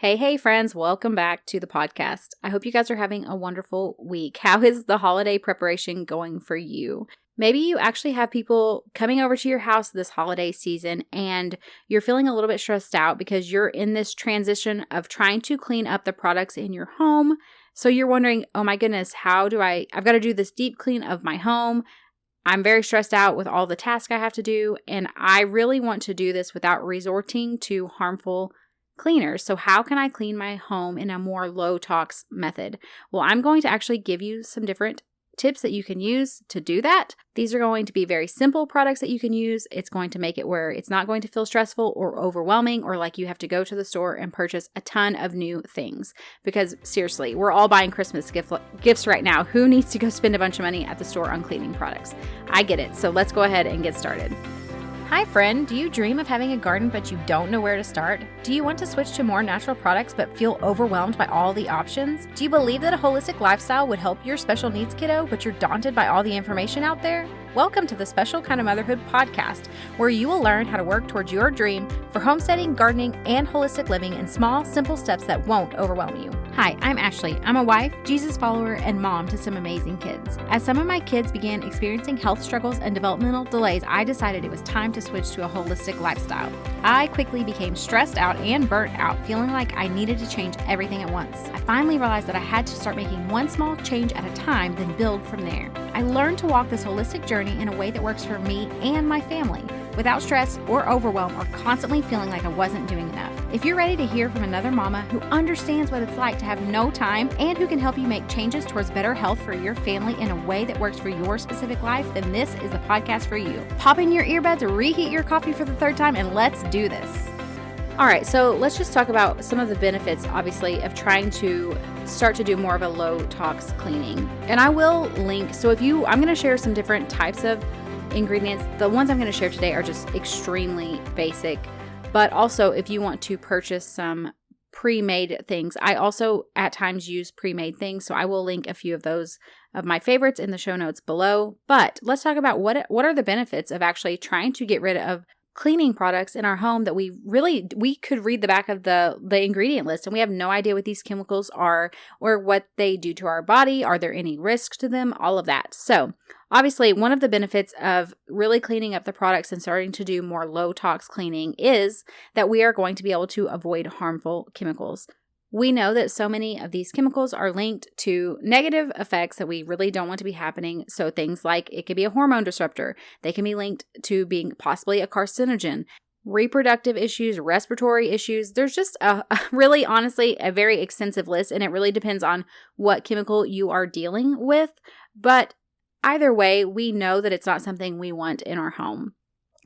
Hey, friends, welcome back to the podcast. I hope you guys are having a wonderful week. How is the holiday preparation going for you? Maybe you actually have people coming over to your house this holiday season and you're feeling a little bit stressed out because you're in this transition of trying to clean up the products in your home. So you're wondering, oh my goodness, I've got to do this deep clean of my home. I'm very stressed out with all the tasks I have to do, and I really want to do this without resorting to harmful cleaners. So how can I clean my home in a more low-tox method? Well, I'm going to actually give you some different tips that you can use to do that. These are going to be very simple products that you can use. It's going to make it where it's not going to feel stressful or overwhelming or like you have to go to the store and purchase a ton of new things. Because seriously, we're all buying Christmas gifts right now. Who needs to go spend a bunch of money at the store on cleaning products? I get it. So let's go ahead and get started. Hi friend, do you dream of having a garden but you don't know where to start? Do you want to switch to more natural products but feel overwhelmed by all the options? Do you believe that a holistic lifestyle would help your special needs kiddo but you're daunted by all the information out there? Welcome to the Special Kind of Motherhood podcast, where you will learn how to work towards your dream for homesteading, gardening, and holistic living in small, simple steps that won't overwhelm you. Hi, I'm Ashley. I'm a wife, Jesus follower, and mom to some amazing kids. As some of my kids began experiencing health struggles and developmental delays, I decided it was time to switch to a holistic lifestyle. I quickly became stressed out and burnt out, feeling like I needed to change everything at once. I finally realized that I had to start making one small change at a time, then build from there. I learned to walk this holistic journey in a way that works for me and my family, without stress or overwhelm or constantly feeling like I wasn't doing enough. If you're ready to hear from another mama who understands what it's like to have no time and who can help you make changes towards better health for your family in a way that works for your specific life, then this is the podcast for you. Pop in your earbuds, reheat your coffee for the third time, and let's do this. All right, so let's just talk about some of the benefits, obviously, of trying to start to do more of a low-tox cleaning. And I will link, I'm going to share some different types of ingredients. The ones I'm going to share today are just extremely basic. But also, if you want to purchase some pre-made things, I also at times use pre-made things. So I will link a few of those of my favorites in the show notes below. But let's talk about what are the benefits of actually trying to get rid of cleaning products in our home that we could read the back of the ingredient list and we have no idea what these chemicals are or what they do to our body. Are there any risks to them? All of that. So obviously, one of the benefits of really cleaning up the products and starting to do more low-tox cleaning is that we are going to be able to avoid harmful chemicals. We know that so many of these chemicals are linked to negative effects that we really don't want to be happening. So things like it could be a hormone disruptor. They can be linked to being possibly a carcinogen, reproductive issues, respiratory issues. There's just really, honestly, a very extensive list, and it really depends on what chemical you are dealing with. But either way, we know that it's not something we want in our home.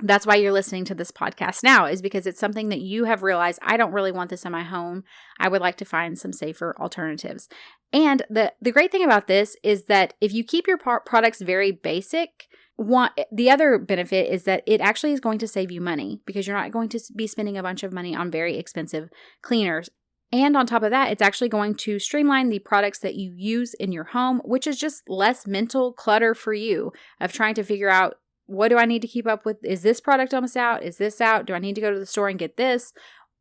That's why you're listening to this podcast now, is because it's something that you have realized, I don't really want this in my home. I would like to find some safer alternatives. And the great thing about this is that if you keep your products very basic, the other benefit is that it actually is going to save you money because you're not going to be spending a bunch of money on very expensive cleaners. And on top of that, it's actually going to streamline the products that you use in your home, which is just less mental clutter for you of trying to figure out, what do I need to keep up with? Is this product almost out? Is this out? Do I need to go to the store and get this?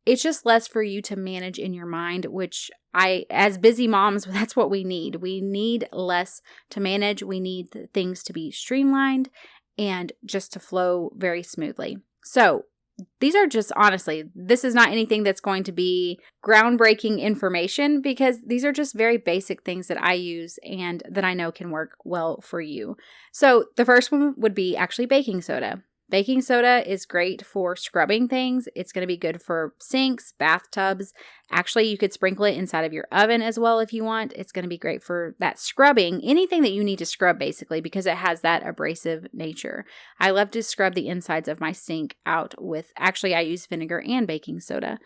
It's just less for you to manage in your mind, which as busy moms, that's what we need. We need less to manage. We need things to be streamlined and just to flow very smoothly. So these are just, honestly, this is not anything that's going to be groundbreaking information because these are just very basic things that I use and that I know can work well for you. So the first one would be actually baking soda. Baking soda is great for scrubbing things. It's going to be good for sinks, bathtubs. Actually, you could sprinkle it inside of your oven as well if you want. It's going to be great for that scrubbing, anything that you need to scrub basically, because it has that abrasive nature. I love to scrub the insides of my sink out with, actually I use vinegar and baking soda.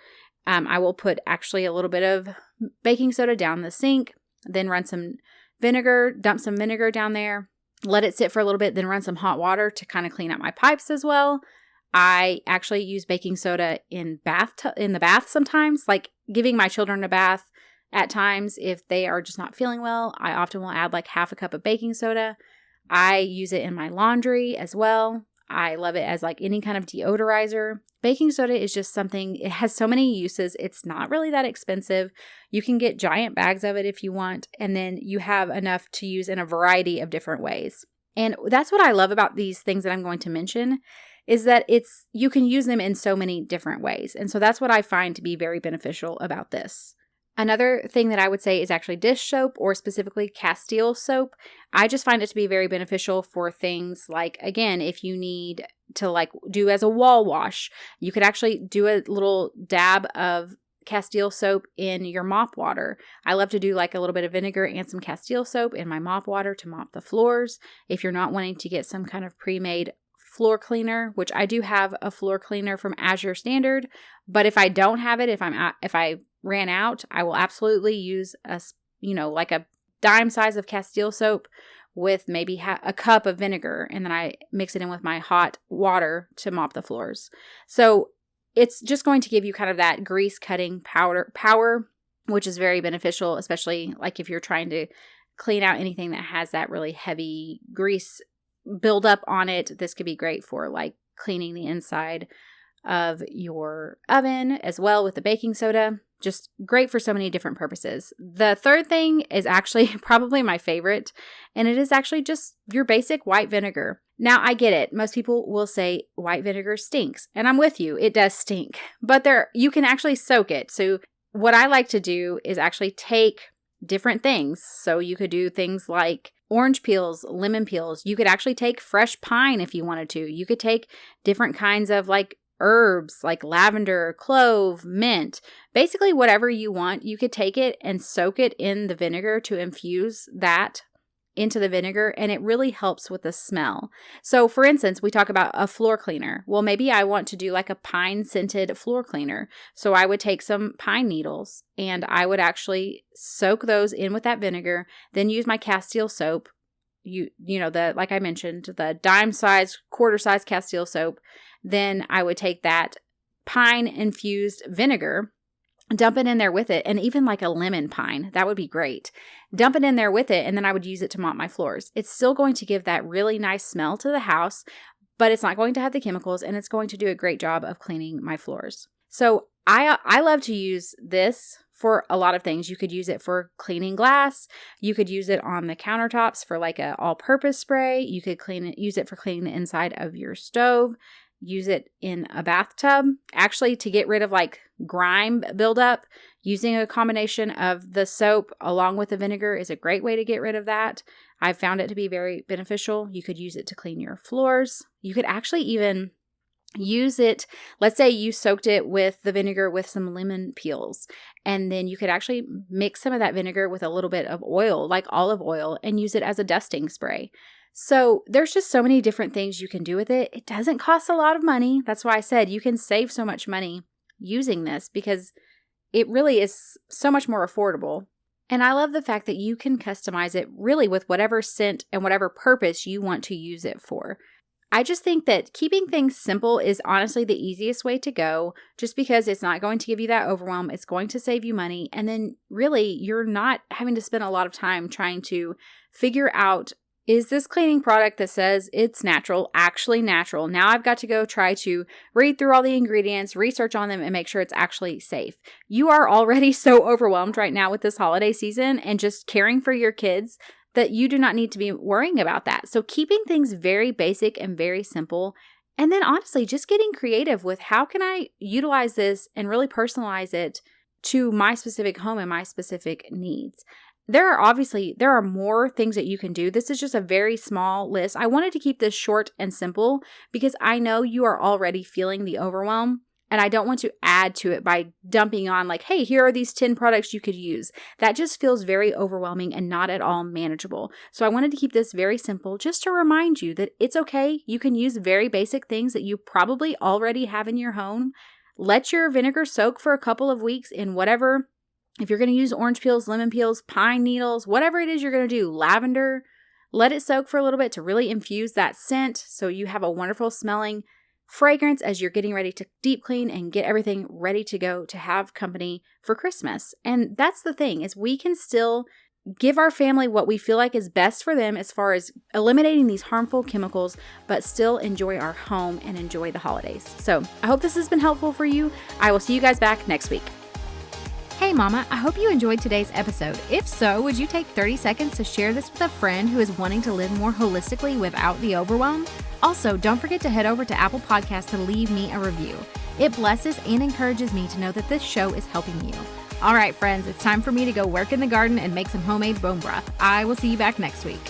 I will put actually a little bit of baking soda down the sink, then run some vinegar, dump some vinegar down there. Let it sit for a little bit, then run some hot water to kind of clean out my pipes as well. I actually use baking soda in the bath sometimes, like giving my children a bath at times if they are just not feeling well. I often will add like half a cup of baking soda. I use it in my laundry as well. I love it as like any kind of deodorizer. Baking soda is just something, it has so many uses. It's not really that expensive. You can get giant bags of it if you want, and then you have enough to use in a variety of different ways. And that's what I love about these things that I'm going to mention, is that you can use them in so many different ways. And so that's what I find to be very beneficial about this. Another thing that I would say is actually dish soap, or specifically Castile soap. I just find it to be very beneficial for things like, again, if you need to like do as a wall wash, you could actually do a little dab of Castile soap in your mop water. I love to do like a little bit of vinegar and some Castile soap in my mop water to mop the floors. If you're not wanting to get some kind of pre-made floor cleaner, which I do have a floor cleaner from Azure Standard, but if I don't have it, if I ran out, I will absolutely use like a dime size of Castile soap with maybe a cup of vinegar, and then I mix it in with my hot water to mop the floors. So it's just going to give you kind of that grease cutting power, which is very beneficial, especially like if you're trying to clean out anything that has that really heavy grease buildup on it. This could be great for like cleaning the inside of your oven as well with the baking soda. Just great for so many different purposes. The third thing is actually probably my favorite, and it is actually just your basic white vinegar. Now, I get it. Most people will say white vinegar stinks, and I'm with you. It does stink, but you can actually soak it. So what I like to do is actually take different things. So you could do things like orange peels, lemon peels. You could actually take fresh pine if you wanted to. You could take different kinds of like herbs like lavender, clove, mint, basically whatever you want. You could take it and soak it in the vinegar to infuse that into the vinegar, and it really helps with the smell. So for instance, we talk about a floor cleaner. Well, maybe I want to do like a pine scented floor cleaner. So I would take some pine needles and I would actually soak those in with that vinegar, then use my Castile soap. Like I mentioned, the dime size, quarter size Castile soap. Then I would take that pine infused vinegar, dump it in there with it, and even like a lemon pine, that would be great. Dump it in there with it, and then I would use it to mop my floors. It's still going to give that really nice smell to the house, but it's not going to have the chemicals, and it's going to do a great job of cleaning my floors. So I love to use this for a lot of things. You could use it for cleaning glass. You could use it on the countertops for like a all-purpose spray. You could use it for cleaning the inside of your stove. Use it in a bathtub, actually to get rid of like grime buildup. Using a combination of the soap along with the vinegar is a great way to get rid of that. I've found it to be very beneficial. You could use it to clean your floors. You could actually even use it, let's say you soaked it with the vinegar with some lemon peels, and then you could actually mix some of that vinegar with a little bit of oil, like olive oil, and use it as a dusting spray. So there's just so many different things you can do with it. It doesn't cost a lot of money. That's why I said you can save so much money using this, because it really is so much more affordable. And I love the fact that you can customize it really with whatever scent and whatever purpose you want to use it for. I just think that keeping things simple is honestly the easiest way to go, just because it's not going to give you that overwhelm. It's going to save you money. And then really, you're not having to spend a lot of time trying to figure out, is this cleaning product that says it's natural actually natural? Now I've got to go try to read through all the ingredients, research on them, and make sure it's actually safe. You are already so overwhelmed right now with this holiday season and just caring for your kids that you do not need to be worrying about that. So keeping things very basic and very simple, and then honestly just getting creative with how can I utilize this and really personalize it to my specific home and my specific needs. There are more things that you can do. This is just a very small list. I wanted to keep this short and simple because I know you are already feeling the overwhelm, and I don't want to add to it by dumping on like, hey, here are these 10 products you could use. That just feels very overwhelming and not at all manageable. So I wanted to keep this very simple just to remind you that it's okay. You can use very basic things that you probably already have in your home. Let your vinegar soak for a couple of weeks in whatever. If you're going to use orange peels, lemon peels, pine needles, whatever it is you're going to do, lavender, let it soak for a little bit to really infuse that scent so you have a wonderful smelling fragrance as you're getting ready to deep clean and get everything ready to go to have company for Christmas. And that's the thing, is we can still give our family what we feel like is best for them as far as eliminating these harmful chemicals, but still enjoy our home and enjoy the holidays. So I hope this has been helpful for you. I will see you guys back next week. Hey Mama, I hope you enjoyed today's episode. If so, would you take 30 seconds to share this with a friend who is wanting to live more holistically without the overwhelm? Also, don't forget to head over to Apple Podcasts to leave me a review. It blesses and encourages me to know that this show is helping you. All right, friends, it's time for me to go work in the garden and make some homemade bone broth. I will see you back next week.